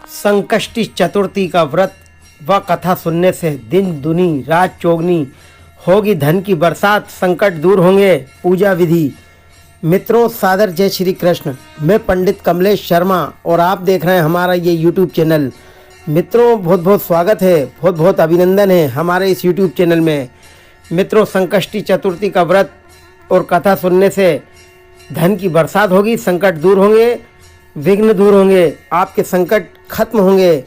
संकष्टी चतुर्थी का व्रत व कथा सुनने से दिन दुनी रात चौगनी होगी, धन की बरसात, संकट दूर होंगे। पूजा विधि। मित्रों, सादर जय श्री कृष्ण। मैं पंडित कमलेश शर्मा और आप देख रहे हैं हमारा ये यूट्यूब चैनल। मित्रों, बहुत बहुत स्वागत है, बहुत बहुत अभिनंदन है हमारे इस यूट्यूब चैनल में। मित्रों, संकष्टी चतुर्थी का व्रत और कथा सुनने से धन की बरसात होगी, संकट दूर होंगे, विघ्न दूर होंगे, आपके संकट खत्म होंगे।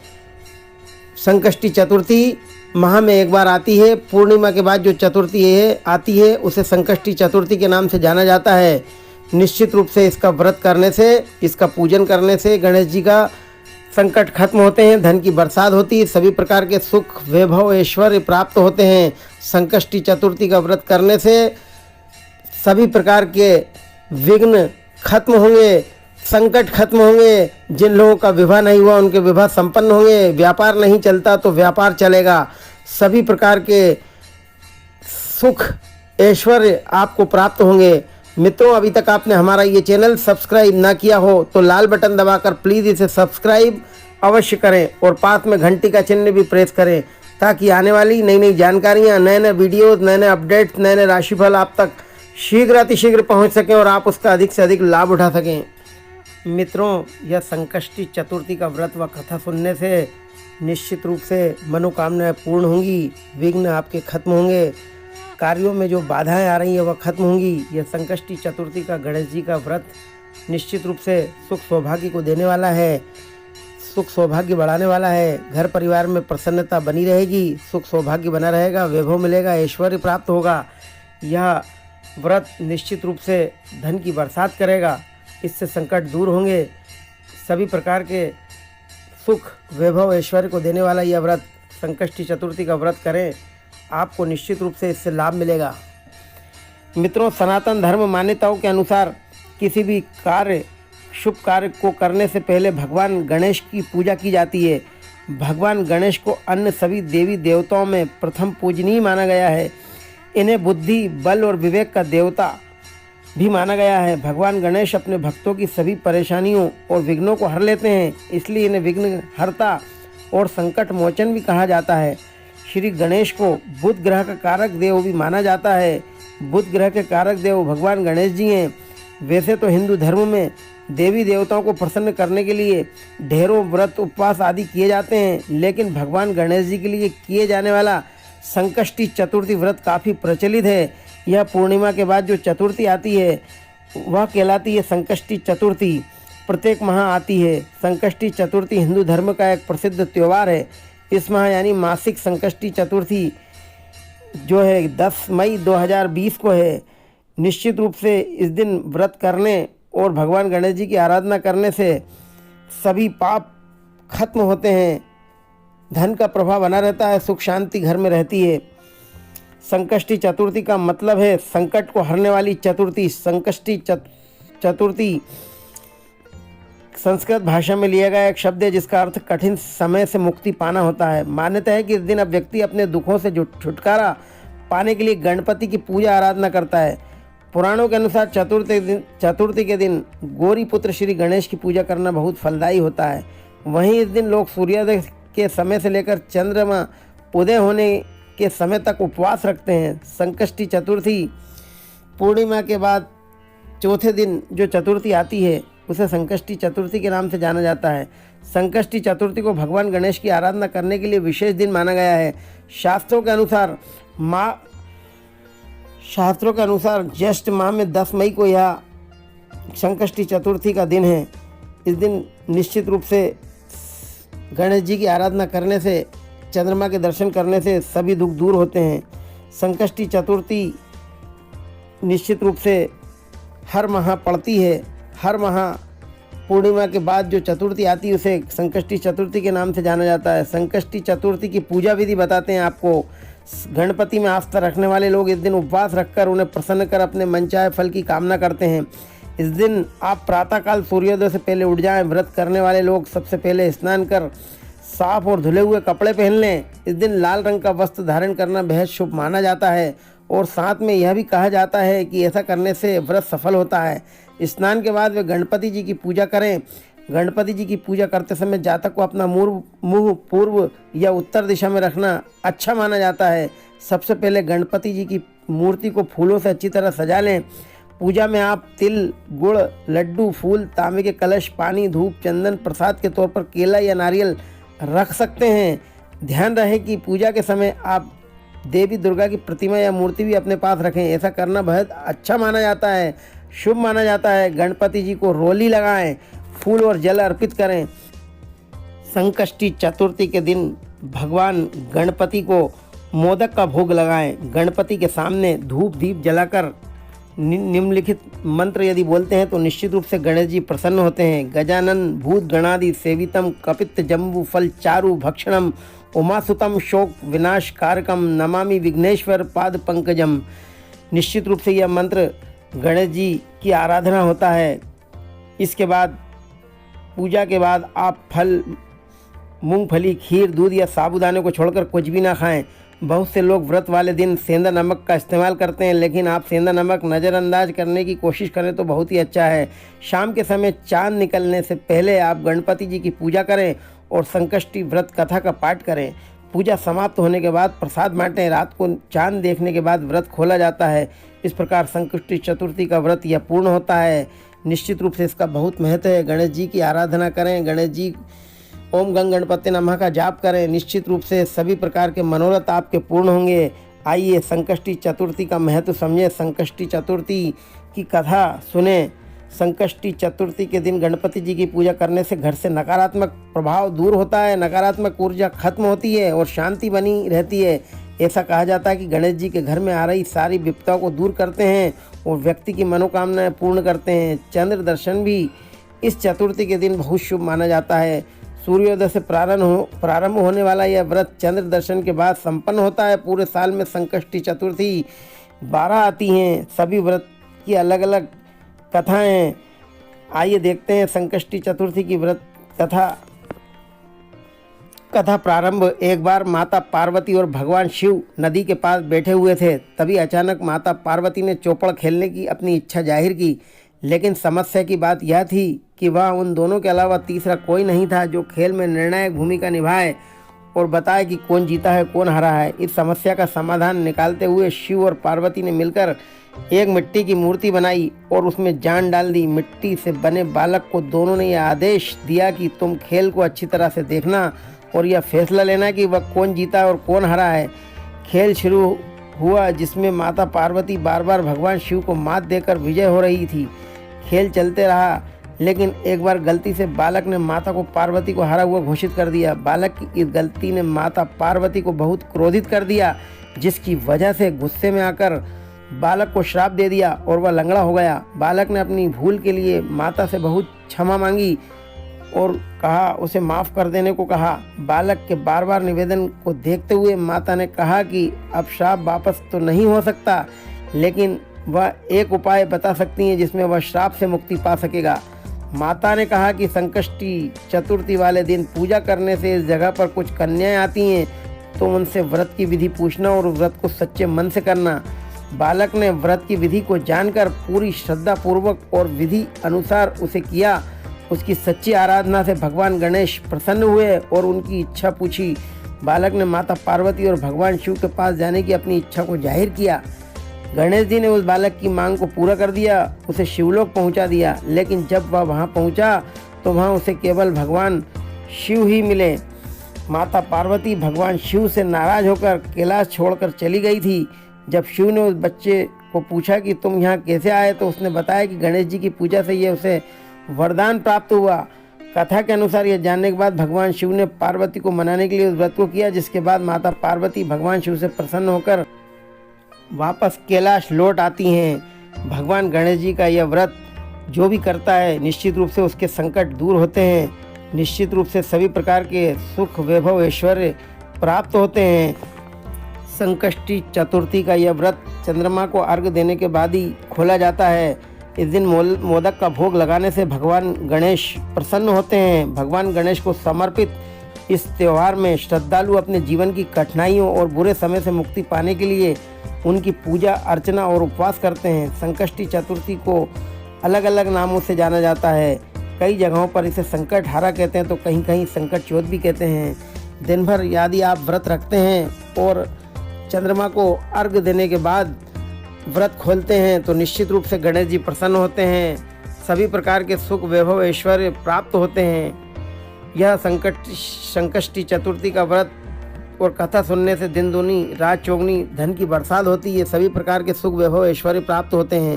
संकष्टी चतुर्थी माह में एक बार आती है। पूर्णिमा के बाद जो चतुर्थी आती है उसे संकष्टी चतुर्थी के नाम से जाना जाता है। निश्चित रूप से इसका व्रत करने से, इसका पूजन करने से गणेश जी का संकट खत्म होते हैं, धन की बरसात होती है, सभी प्रकार के सुख वैभव ऐश्वर्य प्राप्त होते हैं। संकष्टी चतुर्थी का व्रत करने से सभी प्रकार के विघ्न खत्म होंगे, संकट खत्म होंगे। जिन लोगों का विवाह नहीं हुआ उनके विवाह संपन्न होंगे, व्यापार नहीं चलता तो व्यापार चलेगा, सभी प्रकार के सुख ऐश्वर्य आपको प्राप्त होंगे। मित्रों, अभी तक आपने हमारा ये चैनल सब्सक्राइब ना किया हो तो लाल बटन दबाकर प्लीज़ इसे सब्सक्राइब अवश्य करें और पास में घंटी का चिन्ह भी प्रेस करें, ताकि आने वाली नई नई जानकारियाँ, नए नए वीडियोज़, नए नए अपडेट्स, नए नए राशिफल आप तक शीघ्र अतिशीघ्र पहुँच सकें और आप उसका अधिक से अधिक लाभ उठा सकें। मित्रों, यह संकष्टी चतुर्थी का व्रत व कथा सुनने से निश्चित रूप से मनोकामनाएं पूर्ण होंगी, विघ्न आपके खत्म होंगे, कार्यों में जो बाधाएं आ रही हैं वह खत्म होंगी। यह संकष्टी चतुर्थी का गणेश जी का व्रत निश्चित रूप से सुख सौभाग्य को देने वाला है, सुख सौभाग्य बढ़ाने वाला है। घर परिवार में प्रसन्नता बनी रहेगी, सुख सौभाग्य बना रहेगा, वैभव मिलेगा, ऐश्वर्य प्राप्त होगा। यह व्रत निश्चित रूप से धन की बरसात करेगा, इससे संकट दूर होंगे, सभी प्रकार के सुख वैभव ऐश्वर्य को देने वाला यह व्रत संकष्टी चतुर्थी का व्रत करें, आपको निश्चित रूप से इससे लाभ मिलेगा। मित्रों, सनातन धर्म मान्यताओं के अनुसार किसी भी कार्य, शुभ कार्य को करने से पहले भगवान गणेश की पूजा की जाती है। भगवान गणेश को अन्य सभी देवी देवताओं में प्रथम पूजनीय माना गया है। इन्हें बुद्धि, बल और विवेक का देवता भी माना गया है। भगवान गणेश अपने भक्तों की सभी परेशानियों और विघ्नों को हर लेते हैं, इसलिए इन्हें विघ्न हरता और संकट मोचन भी कहा जाता है। श्री गणेश को बुध ग्रह का कारक देव भी माना जाता है। बुध ग्रह के कारक देव भगवान गणेश जी हैं। वैसे तो हिंदू धर्म में देवी देवताओं को प्रसन्न करने के लिए ढेरों व्रत, उपवास आदि किए जाते हैं, लेकिन भगवान गणेश जी के लिए किए जाने वाला संकष्टी चतुर्थी व्रत काफ़ी प्रचलित है। यह पूर्णिमा के बाद जो चतुर्थी आती है वह कहलाती है संकष्टी चतुर्थी। प्रत्येक माह आती है। संकष्टी चतुर्थी हिंदू धर्म का एक प्रसिद्ध त्यौहार है। इस माह यानी मासिक संकष्टी चतुर्थी जो है 10 मई 2020 को है। निश्चित रूप से इस दिन व्रत करने और भगवान गणेश जी की आराधना करने से सभी पाप खत्म होते हैं, धन का प्रभाव बना रहता है, सुख शांति घर में रहती है। संकष्टी चतुर्थी का मतलब है संकट को हरने वाली चतुर्थी। संकष्टी चतुर्थी संस्कृत भाषा में लिया गया एक शब्द है जिसका अर्थ कठिन समय से मुक्ति पाना होता है। मान्यता है कि इस दिन अब व्यक्ति अपने दुखों से छुटकारा पाने के लिए गणपति की पूजा आराधना करता है। पुराणों के अनुसार चतुर्थी के दिन गौरी पुत्र श्री गणेश की पूजा करना बहुत फलदायी होता है। वहीं इस दिन लोग सूर्योदय के समय से लेकर चंद्रमा उदय होने के समय तक उपवास रखते हैं। संकष्टी चतुर्थी पूर्णिमा के बाद चौथे दिन जो चतुर्थी आती है उसे संकष्टी चतुर्थी के नाम से जाना जाता है। संकष्टी चतुर्थी को भगवान गणेश की आराधना करने के लिए विशेष दिन माना गया है। शास्त्रों के अनुसार ज्येष्ठ माह में 10 मई को यह संकष्टी चतुर्थी का दिन है। इस दिन निश्चित रूप से गणेश जी की आराधना करने से, चंद्रमा के दर्शन करने से सभी दुख दूर होते हैं। संकष्टी चतुर्थी निश्चित रूप से हर माह पड़ती है। हर माह पूर्णिमा के बाद जो चतुर्थी आती है उसे संकष्टी चतुर्थी के नाम से जाना जाता है। संकष्टी चतुर्थी की पूजा विधि बताते हैं आपको। गणपति में आस्था रखने वाले लोग इस दिन उपवास रखकर उन्हें प्रसन्न कर अपने मनचाहे फल की कामना करते हैं। इस दिन आप प्रातःकाल सूर्योदय से पहले उठ जाएं। व्रत करने वाले लोग सबसे पहले स्नान कर साफ और धुले हुए कपड़े पहन लें। इस दिन लाल रंग का वस्त्र धारण करना बेहद शुभ माना जाता है और साथ में यह भी कहा जाता है कि ऐसा करने से व्रत सफल होता है। स्नान के बाद वे गणपति जी की पूजा करें। गणपति जी की पूजा करते समय जातक को अपना मुंह पूर्व या उत्तर दिशा में रखना अच्छा माना जाता है। सबसे पहले गणपति जी की मूर्ति को फूलों से अच्छी तरह सजा लें। पूजा में आप तिल, गुड़, लड्डू, फूल, तांबे के कलश, पानी, धूप, चंदन, प्रसाद के तौर पर केला या नारियल रख सकते हैं। ध्यान रहे कि पूजा के समय आप देवी दुर्गा की प्रतिमा या मूर्ति भी अपने पास रखें। ऐसा करना बहुत अच्छा माना जाता है, शुभ माना जाता है। गणपति जी को रोली लगाएं, फूल और जल अर्पित करें। संकष्टी चतुर्थी के दिन भगवान गणपति को मोदक का भोग लगाएं। गणपति के सामने धूप दीप जलाकर निम्नलिखित मंत्र यदि बोलते हैं तो निश्चित रूप से गणेश जी प्रसन्न होते हैं। गजानन भूत गणादि सेवितम कपित जम्बू फल चारु भक्षणम उमासुतम शोक विनाश कारकम नमामि विघ्नेश्वर पाद पंकजम। निश्चित रूप से यह मंत्र गणेश जी की आराधना होता है। इसके बाद पूजा के बाद आप फल, मूंगफली, खीर, दूध या साबूदाने को छोड़कर कुछ भी ना खाएं। बहुत से लोग व्रत वाले दिन सेंधा नमक का इस्तेमाल करते हैं, लेकिन आप सेंधा नमक नज़रअंदाज करने की कोशिश करें तो बहुत ही अच्छा है। शाम के समय चांद निकलने से पहले आप गणपति जी की पूजा करें और संकष्टी व्रत कथा का पाठ करें। पूजा समाप्त होने के बाद प्रसाद बांटें। रात को चांद देखने के बाद व्रत खोला जाता है। इस प्रकार संकष्टी चतुर्थी का व्रत यह पूर्ण होता है। निश्चित रूप से इसका बहुत महत्व है। गणेश जी की आराधना करें, गणेश जी ओम गंग गणपति नमः का जाप करें। निश्चित रूप से सभी प्रकार के मनोरथ आपके पूर्ण होंगे। आइए संकष्टी चतुर्थी का महत्व समझें, संकष्टी चतुर्थी की कथा सुने। संकष्टी चतुर्थी के दिन गणपति जी की पूजा करने से घर से नकारात्मक प्रभाव दूर होता है, नकारात्मक ऊर्जा खत्म होती है और शांति बनी रहती है। ऐसा कहा जाता है कि गणेश जी के घर में आ रही सारी विपदाओं को दूर करते हैं और व्यक्ति की मनोकामनाएं पूर्ण करते हैं। चंद्र दर्शन भी इस चतुर्थी के दिन बहुत शुभ माना जाता है। सूर्योदय से प्रारंभ होने वाला यह व्रत चंद्र दर्शन के बाद संपन्न होता है। पूरे साल में संकष्टी चतुर्थी 12 आती हैं। सभी व्रत की अलग अलग कथाएं। आइए देखते हैं संकष्टी चतुर्थी की व्रत कथा प्रारंभ। एक बार माता पार्वती और भगवान शिव नदी के पास बैठे हुए थे। तभी अचानक माता पार्वती ने चौपड़ खेलने की अपनी इच्छा जाहिर की, लेकिन समस्या की बात यह थी कि वह उन दोनों के अलावा तीसरा कोई नहीं था जो खेल में निर्णायक भूमिका निभाए और बताए कि कौन जीता है कौन हारा है। इस समस्या का समाधान निकालते हुए शिव और पार्वती ने मिलकर एक मिट्टी की मूर्ति बनाई और उसमें जान डाल दी। मिट्टी से बने बालक को दोनों ने यह आदेश दिया कि तुम खेल को अच्छी तरह से देखना और यह फैसला लेना कि वह कौन जीता और कौन हारा है। खेल शुरू हुआ जिसमें माता पार्वती बार बार भगवान शिव को मात देकर विजय हो रही थी। खेल चलते रहा, लेकिन एक बार गलती से बालक ने माता को पार्वती को हारा हुआ घोषित कर दिया। बालक की इस गलती ने माता पार्वती को बहुत क्रोधित कर दिया, जिसकी वजह से गुस्से में आकर बालक को श्राप दे दिया और वह लंगड़ा हो गया। बालक ने अपनी भूल के लिए माता से बहुत क्षमा मांगी और कहा उसे माफ़ कर देने को कहा। बालक के बार बार निवेदन को देखते हुए माता ने कहा कि अब श्राप वापस तो नहीं हो सकता, लेकिन वह एक उपाय बता सकती हैं जिसमें वह श्राप से मुक्ति पा सकेगा। माता ने कहा कि संकष्टी चतुर्थी वाले दिन पूजा करने से इस जगह पर कुछ कन्याएं आती हैं, तो उनसे व्रत की विधि पूछना और व्रत को सच्चे मन से करना। बालक ने व्रत की विधि को जानकर पूरी श्रद्धा पूर्वक और विधि अनुसार उसे किया। उसकी सच्ची आराधना से भगवान गणेश प्रसन्न हुए और उनकी इच्छा पूछी। बालक ने माता पार्वती और भगवान शिव के पास जाने की अपनी इच्छा को जाहिर किया। गणेश जी ने उस बालक की मांग को पूरा कर दिया, उसे शिवलोक पहुंचा दिया। लेकिन जब वह वहां पहुंचा तो वहां उसे केवल भगवान शिव ही मिले। माता पार्वती भगवान शिव से नाराज होकर कैलाश छोड़कर चली गई थी। जब शिव ने उस बच्चे को पूछा कि तुम यहाँ कैसे आए, तो उसने बताया कि गणेश जी की पूजा से ये उसे वरदान प्राप्त हुआ। कथा के अनुसार यह जानने के बाद भगवान शिव ने पार्वती को मनाने के लिए उस व्रत को किया, जिसके बाद माता पार्वती भगवान शिव से प्रसन्न होकर वापस कैलाश लौट आती हैं। भगवान गणेश जी का यह व्रत जो भी करता है निश्चित रूप से उसके संकट दूर होते हैं। निश्चित रूप से सभी प्रकार के सुख वैभव ऐश्वर्य प्राप्त होते हैं। संकष्टी चतुर्थी का यह व्रत चंद्रमा को अर्घ्य देने के बाद ही खोला जाता है। इस दिन मोदक का भोग लगाने से भगवान गणेश प्रसन्न होते हैं। भगवान गणेश को समर्पित इस त्यौहार में श्रद्धालु अपने जीवन की कठिनाइयों और बुरे समय से मुक्ति पाने के लिए उनकी पूजा अर्चना और उपवास करते हैं। संकष्टी चतुर्थी को अलग अलग नामों से जाना जाता है। कई जगहों पर इसे संकट हारा कहते हैं तो कहीं कहीं संकट चौथ भी कहते हैं। दिन भर यदि आप व्रत रखते हैं और चंद्रमा को अर्घ देने के बाद व्रत खोलते हैं तो निश्चित रूप से गणेश जी प्रसन्न होते हैं, सभी प्रकार के सुख वैभव ऐश्वर्य प्राप्त होते हैं। यह संकष्टी चतुर्थी का व्रत और कथा सुनने से दिन दूनी रात चौगनी धन की बरसात होती है, सभी प्रकार के सुख वैभव ऐश्वर्य प्राप्त होते हैं।